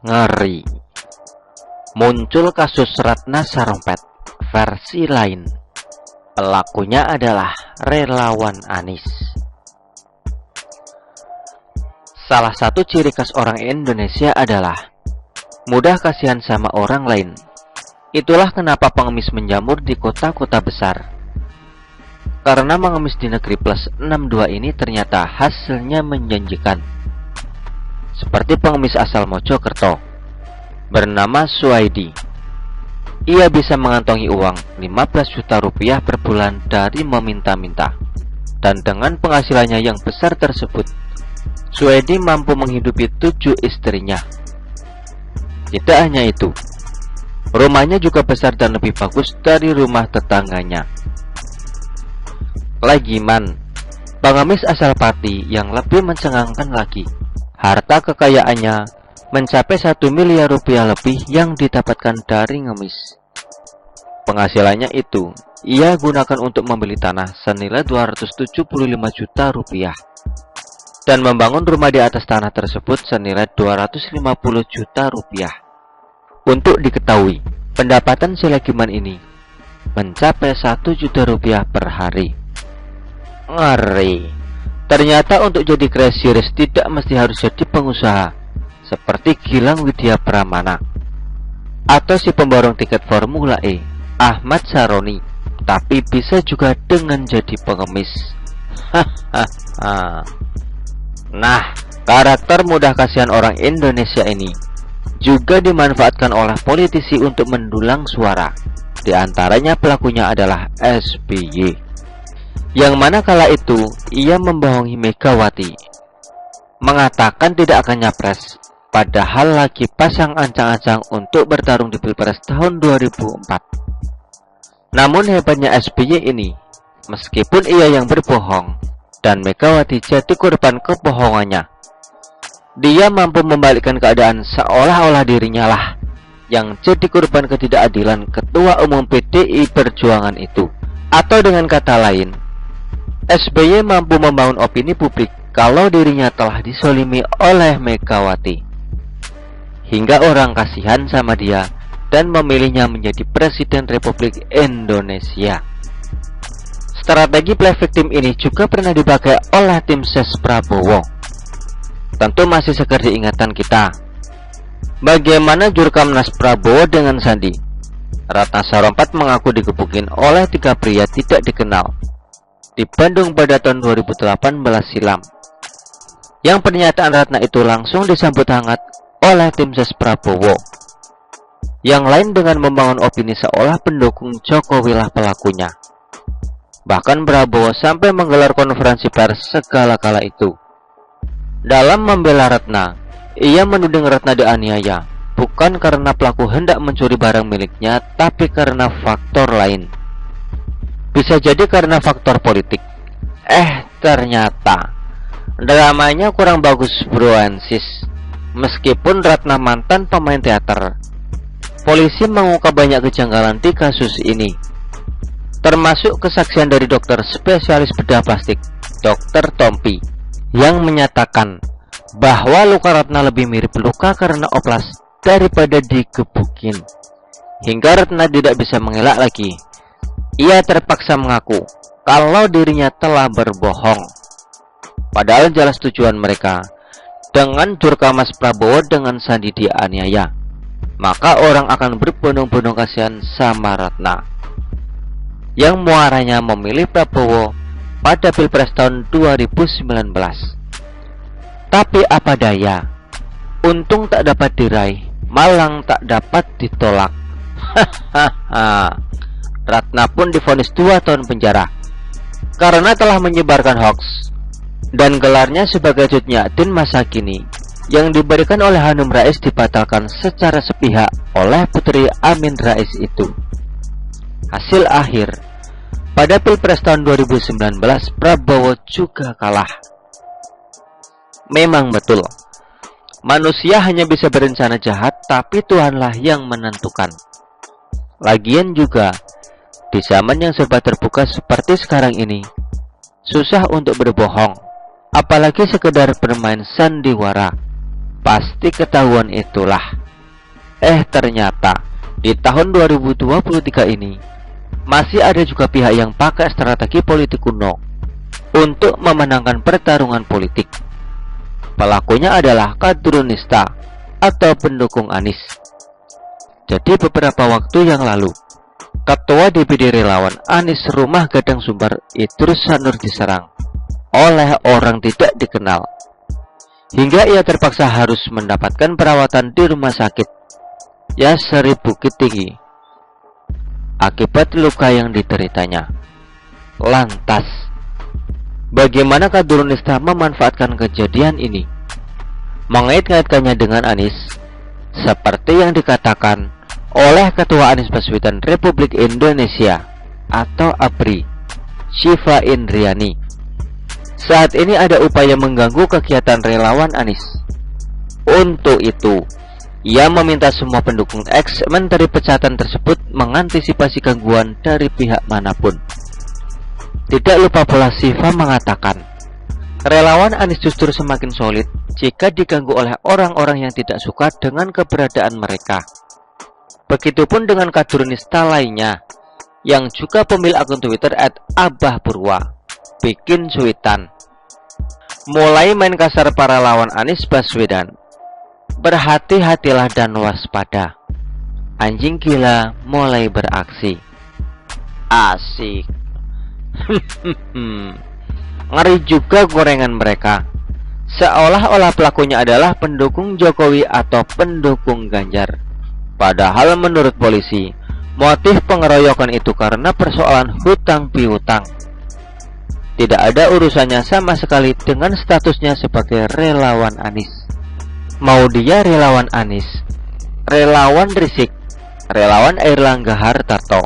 Ngeri. Muncul kasus Ratna Sarumpait versi lain. Pelakunya adalah relawan Anies. Salah satu ciri khas orang Indonesia adalah mudah kasihan sama orang lain. Itulah kenapa pengemis menjamur di kota-kota besar. Karena mengemis di negeri plus 62 ini ternyata hasilnya menjanjikan. Seperti pengemis asal Mojokerto bernama Suwaidi. Ia bisa mengantongi uang 15 juta rupiah per bulan dari meminta-minta. Dan dengan penghasilannya yang besar tersebut, Suwaidi mampu menghidupi 7 istrinya. Tidak hanya itu, rumahnya juga besar dan lebih bagus dari rumah tetangganya. Lagiman, pengemis asal Pati yang lebih mencengangkan lagi, harta kekayaannya mencapai 1 miliar rupiah lebih yang didapatkan dari ngemis. Penghasilannya itu ia gunakan untuk membeli tanah senilai 275 juta rupiah dan membangun rumah di atas tanah tersebut senilai 250 juta rupiah. Untuk diketahui, pendapatan si Lagiman ini mencapai 1 juta rupiah per hari. Ngeri. Ternyata untuk jadi cashiers tidak mesti harus jadi pengusaha seperti Gilang Widya Pramana atau si pemborong tiket Formula E Ahmad Saroni, tapi bisa juga dengan jadi pengemis. Nah, karakter mudah kasihan orang Indonesia ini juga dimanfaatkan oleh politisi untuk mendulang suara. Di antaranya pelakunya adalah SBY, yang mana kala itu ia membohongi Megawati, mengatakan tidak akan nyapres, padahal lagi pasang ancang-ancang untuk bertarung di Pilpres tahun 2004. Namun hebatnya SBY ini, meskipun ia yang berbohong dan Megawati jadi korban kebohongannya, dia mampu membalikkan keadaan seolah-olah dirinya lah yang jadi korban ketidakadilan Ketua Umum PDI Perjuangan itu. Atau dengan kata lain, SBY mampu membangun opini publik kalau dirinya telah disolimi oleh Megawati, hingga orang kasihan sama dia dan memilihnya menjadi Presiden Republik Indonesia. Strategi play victim ini juga pernah dipakai oleh tim ses Prabowo. Tentu masih segar diingatan kita. Bagaimana Jurkamnas Prabowo dengan Sandi? Ratna Sarumpait mengaku digebukin oleh 3 pria tidak dikenal di Bandung pada tahun 2018 silam. Yang pernyataan Ratna itu langsung disambut hangat oleh tim ses Prabowo. Yang lain dengan membangun opini seolah pendukung Jokowi lah pelakunya. Bahkan Prabowo sampai menggelar konferensi pers segala kala itu. Dalam membela Ratna, ia menuding Ratna dianiaya, bukan karena pelaku hendak mencuri barang miliknya, tapi karena faktor lain. Bisa jadi karena faktor politik. Ternyata dramanya kurang bagus, bro Ansis. Meskipun Ratna mantan pemain teater, polisi mengungkap banyak kejanggalan di kasus ini, termasuk kesaksian dari dokter spesialis bedah plastik, Dr. Tompi, yang menyatakan bahwa luka Ratna lebih mirip luka karena oplas daripada digebukin. Hingga Ratna tidak bisa mengelak lagi. Ia terpaksa mengaku kalau dirinya telah berbohong. Padahal jelas tujuan mereka dengan Jurkamnas Prabowo dengan Sandi dianiaya, maka orang akan berbondong-bondong kasihan sama Ratna, yang muaranya memilih Prabowo pada Pilpres tahun 2019. Tapi apa daya, untung tak dapat diraih, malang tak dapat ditolak. Ratna pun divonis 2 tahun penjara karena telah menyebarkan hoax, dan gelarnya sebagai Jutnyadin masa kini yang diberikan oleh Hanum Rais dibatalkan secara sepihak oleh Putri Amin Rais itu. Hasil akhir, pada Pilpres tahun 2019 Prabowo juga kalah. Memang betul, manusia hanya bisa berencana jahat, tapi Tuhanlah yang menentukan. Lagian juga Di zaman yang serba terbuka seperti sekarang ini, susah untuk berbohong, apalagi sekedar bermain sandiwara. Pasti ketahuan itulah. Ternyata di tahun 2023 ini masih ada juga pihak yang pakai strategi politik kuno untuk memenangkan pertarungan politik. Pelakunya adalah kadrunista atau pendukung Anies. Jadi beberapa waktu yang lalu, Ketua DPD Relawan Anies Rumah Gadang Sumber Idrus Sanur diserang oleh orang tidak dikenal, hingga ia terpaksa harus mendapatkan perawatan di rumah sakit Yasri Bukit Tinggi akibat luka yang dideritanya. Lantas, bagaimana kadrunista memanfaatkan kejadian ini, mengait-ngaitkannya dengan Anies, seperti yang dikatakan oleh Ketua Anies Baswedan Republik Indonesia atau ABRI, Syifa Indriani. Saat ini ada upaya mengganggu kegiatan relawan Anies. Untuk itu, ia meminta semua pendukung ex-menteri pecatan tersebut mengantisipasi gangguan dari pihak manapun. Tidak lupa pula Syifa mengatakan, relawan Anies justru semakin solid jika diganggu oleh orang-orang yang tidak suka dengan keberadaan mereka. Begitupun dengan kadrunista lainnya yang juga pemilik akun Twitter @abahpurwa, bikin cuitan. Mulai main kasar para lawan Anies Baswedan. Berhati-hatilah dan waspada. Anjing gila mulai beraksi. Asik. Ngeri juga gorengan mereka. Seolah-olah pelakunya adalah pendukung Jokowi atau pendukung Ganjar. Padahal menurut polisi, motif pengeroyokan itu karena persoalan hutang piutang. Tidak ada urusannya sama sekali dengan statusnya sebagai relawan Anies. Mau dia relawan Anies, relawan Rizik, relawan Airlangga Hartarto,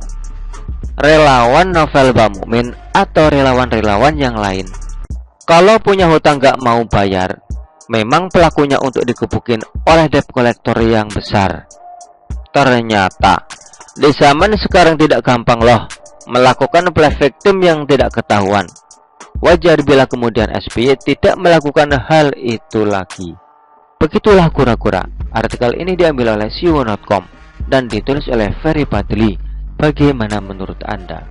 relawan Novel Bamumin, atau relawan-relawan yang lain, kalau punya hutang gak mau bayar, memang pelakunya untuk dikebukin oleh debt collector yang besar. Ternyata di zaman sekarang tidak gampang loh melakukan play victim yang tidak ketahuan. Wajar bila kemudian SBY tidak melakukan hal itu lagi. Begitulah kura-kura. Artikel ini diambil oleh siwo.com dan ditulis oleh Ferry Padli. Bagaimana menurut Anda?